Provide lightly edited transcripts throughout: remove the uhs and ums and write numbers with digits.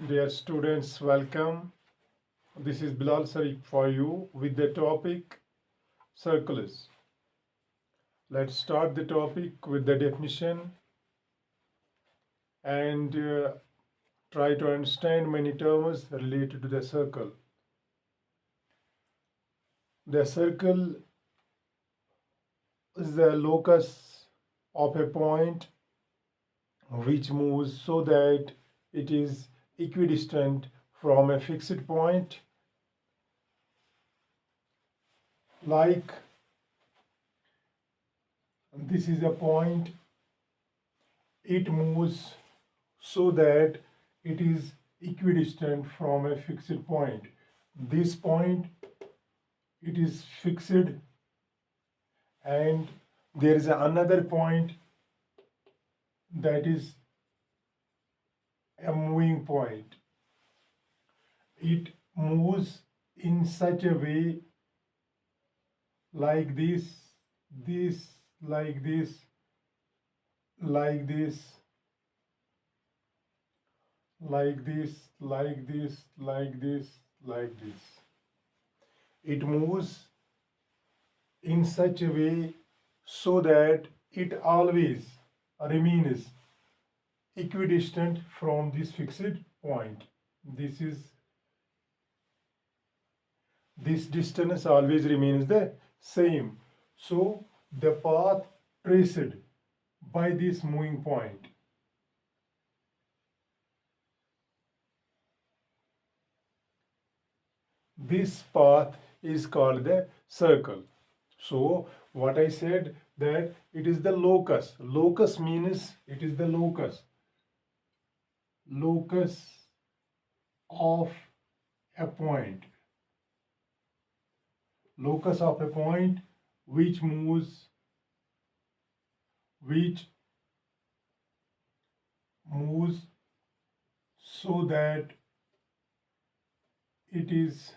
Dear students, welcome. This is Bilal Sarif for you with the topic circles. Let's start the topic with the definition and try to understand many terms related to the circle. The circle is the locus of a point which moves so that it is equidistant from a fixed point, like this is a point. It moves so that it is equidistant from a fixed point. This point, it is fixed, and there is another point that is a moving point. It moves in such a way like this, like this, like this, like this, like this, like this, like this. It moves in such a way so that it always remains equidistant from this fixed point. This distance always remains the same. So the path traced by this moving point, this path is called the circle. So what I said, that it is the locus. Locus means it is the locus of a point. Locus of a point which moves so that it is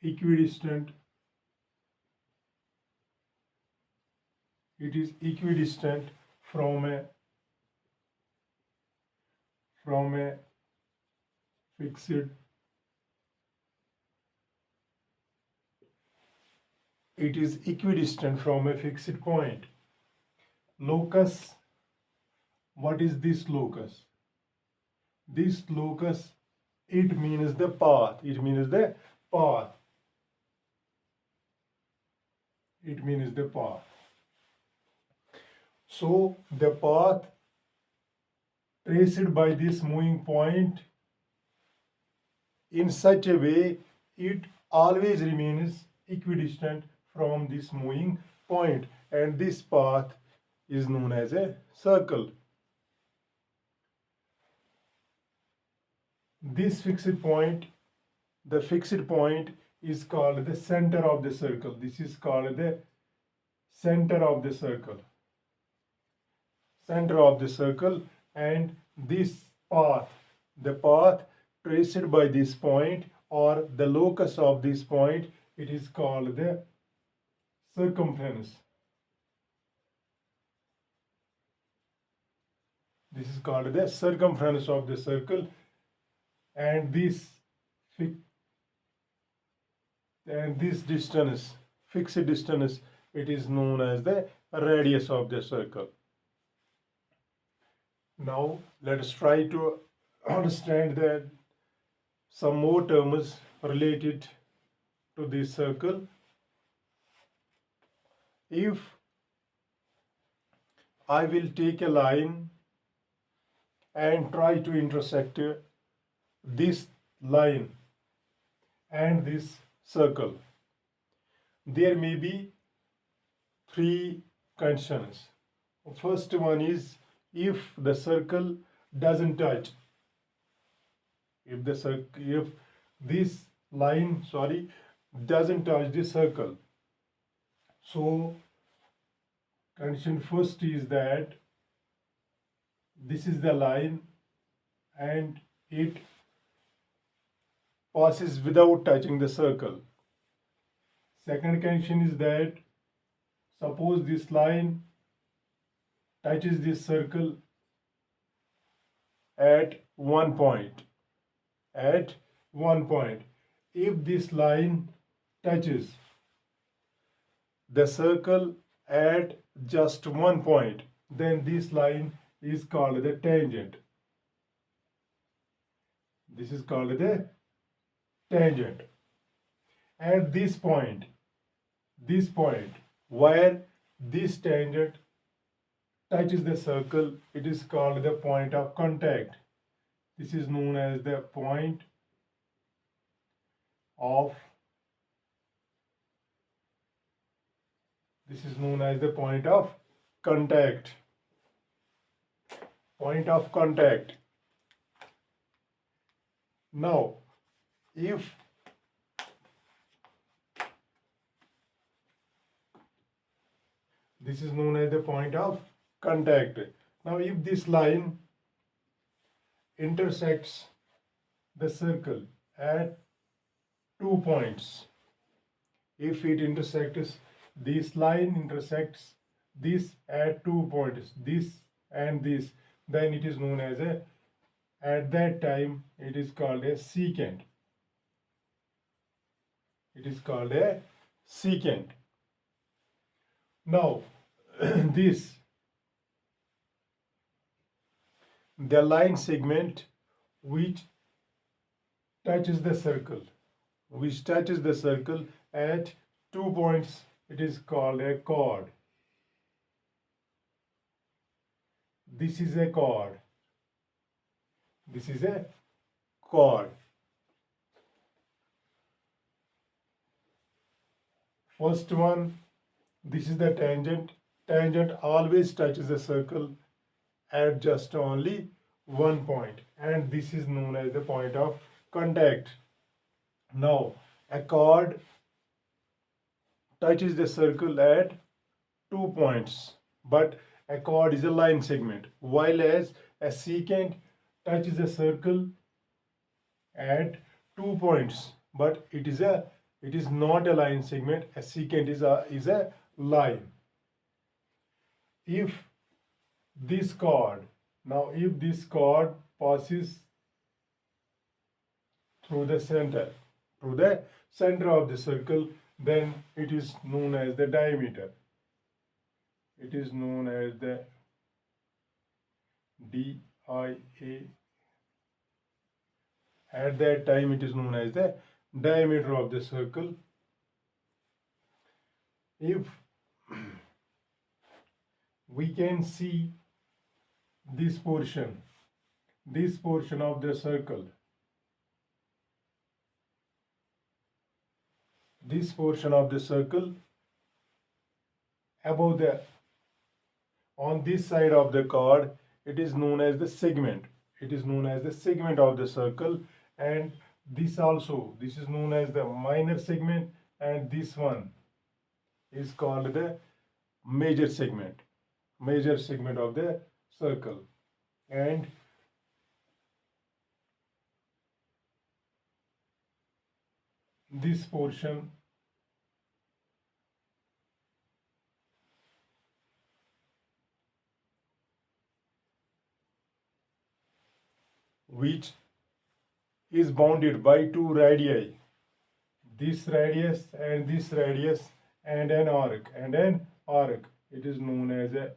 equidistant. It is equidistant from a fixed it is equidistant from a fixed point. Locus, what is this locus? This locus, it means the path. It means the path. It means the path. So the path traced by this moving point in such a way, it always remains equidistant from this moving point, and this path is known as a circle. This fixed point, the fixed point is called the center of the circle. This is called the center of the circle. Center of the circle, and this path, the path traced by this point or the locus of this point, it is called the circumference. This is called the circumference of the circle, and this distance, fixed distance, it is known as the radius of the circle. Now let us try to understand that some more terms related to this circle. If I will take a line and try to intersect this line and this circle, there may be three conditions. First one is if the circle doesn't touch. If this line doesn't touch the circle. So condition first is that this is the line and it passes without touching the circle. Second condition is that suppose this line touches this circle at one point. at one point. If this line touches the circle at just one point, then this line is called the tangent. This is called the tangent. At this point, where this tangent touches the circle, it is called the point of contact. This is known as the point of contact. Point of contact. Now, if this is known as the point of contact. Now, if this line intersects the circle at 2 points, if it intersects, this line intersects this at 2 points, this and this, then it is known as at that time it is called a secant. It is called a secant. Now, the line segment which touches the circle at 2 points, it is called a chord. This is a chord. First one, this is the tangent. Tangent always touches the circle at just only one point, and this is known as the point of contact. Now, a chord touches the circle at 2 points, but a chord is a line segment, while as a secant touches the circle at 2 points, but it is not a line segment. A secant is a line. If this chord passes through the center of the circle, then it is known as the diameter. It is known as the DIA. At that time, it is known as the diameter of the circle. If we can see this portion of the circle, above on this side of the chord, it is known as the segment. It is known as the segment of the circle, and this is known as the minor segment, and this one is called the major segment of the circle. And this portion which is bounded by two radii, this radius and this radius, and an arc. It is known as a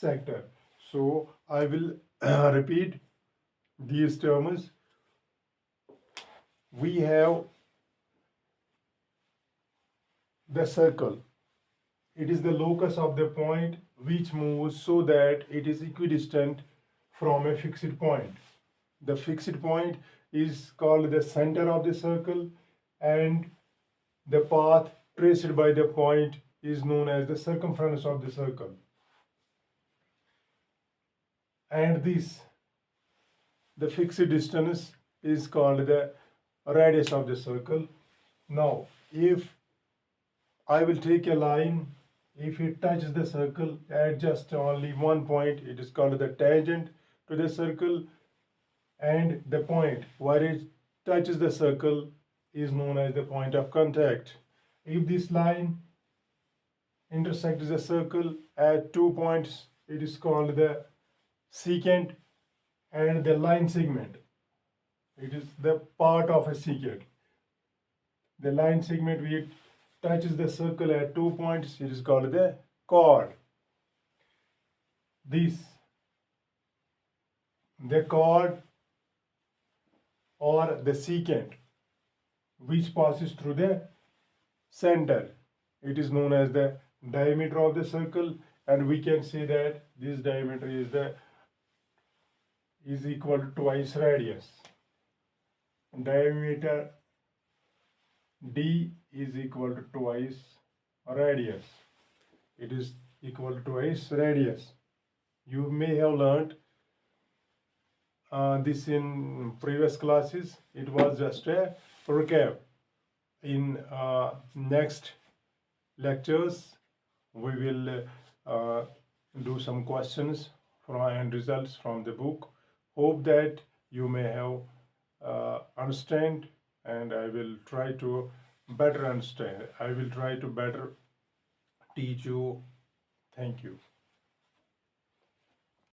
sector. So I will repeat these terms. We have the circle. It is the locus of the point which moves so that it is equidistant from a fixed point. The fixed point is called the center of the circle, and the path traced by the point is known as the circumference of the circle. And the fixed distance is called the radius of the circle. Now, if I will take a line, if it touches the circle at just only one point, it is called the tangent to the circle, and the point where it touches the circle is known as the point of contact. If this line intersects the circle at 2 points, it is called the secant and the line segment. It is the part of a secant. The line segment which touches the circle at 2 points, it is called the chord. This, the chord or the secant which passes through the center, it is known as the diameter of the circle, and we can say that this diameter is equal to twice radius. Diameter D is equal to twice radius. It is equal to twice radius. You may have learned this in previous classes. It was just a recap. In next lectures, we will do some questions and results from the book. Hope that you may have understand, and I will try to better understand. I will try to better teach you. Thank you.